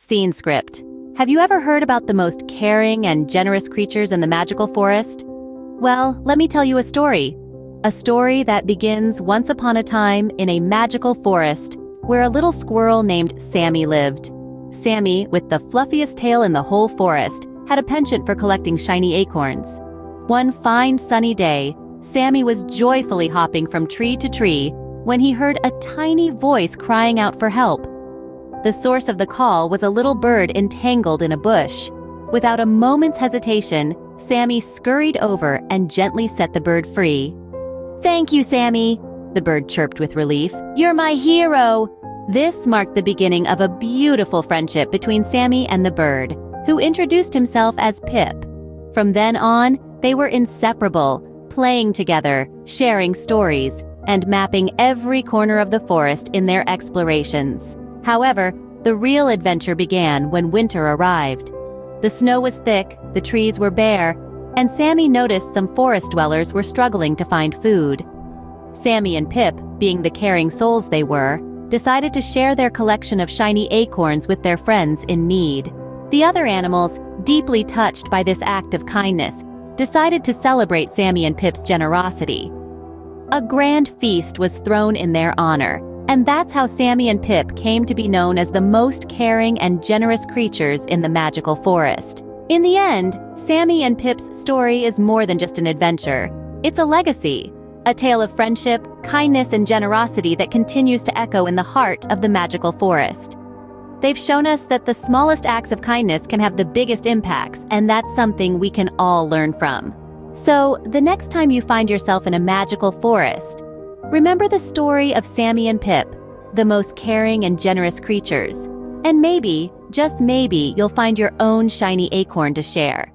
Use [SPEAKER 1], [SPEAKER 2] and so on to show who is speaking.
[SPEAKER 1] Scene script. Have you ever heard about the most caring and generous creatures in the magical forest? Well, let me tell you a story. A story that begins once upon a time in a magical forest where a little squirrel named Sammy lived. Sammy, with the fluffiest tail in the whole forest, had a penchant for collecting shiny acorns. One fine sunny day, Sammy was joyfully hopping from tree to tree when he heard a tiny voice crying out for help. The source of the call was a little bird entangled in a bush. Without a moment's hesitation, Sammy scurried over and gently set the bird free. "Thank you, Sammy," the bird chirped with relief. "You're my hero." This marked the beginning of a beautiful friendship between Sammy and the bird, who introduced himself as Pip. From then on, they were inseparable, playing together, sharing stories, and mapping every corner of the forest in their explorations. However, the real adventure began when winter arrived. The snow was thick, the trees were bare, and Sammy noticed some forest dwellers were struggling to find food. Sammy and Pip, being the caring souls they were, decided to share their collection of shiny acorns with their friends in need. The other animals, deeply touched by this act of kindness, decided to celebrate Sammy and Pip's generosity. A grand feast was thrown in their honor, and that's how Sammy and Pip came to be known as the most caring and generous creatures in the magical forest. In the end, Sammy and Pip's story is more than just an adventure. It's a legacy, a tale of friendship, kindness, and generosity that continues to echo in the heart of the magical forest. They've shown us that the smallest acts of kindness can have the biggest impacts, and that's something we can all learn from. So, the next time you find yourself in a magical forest, remember the story of Sammy and Pip, the most caring and generous creatures. And maybe, just maybe, you'll find your own shiny acorn to share.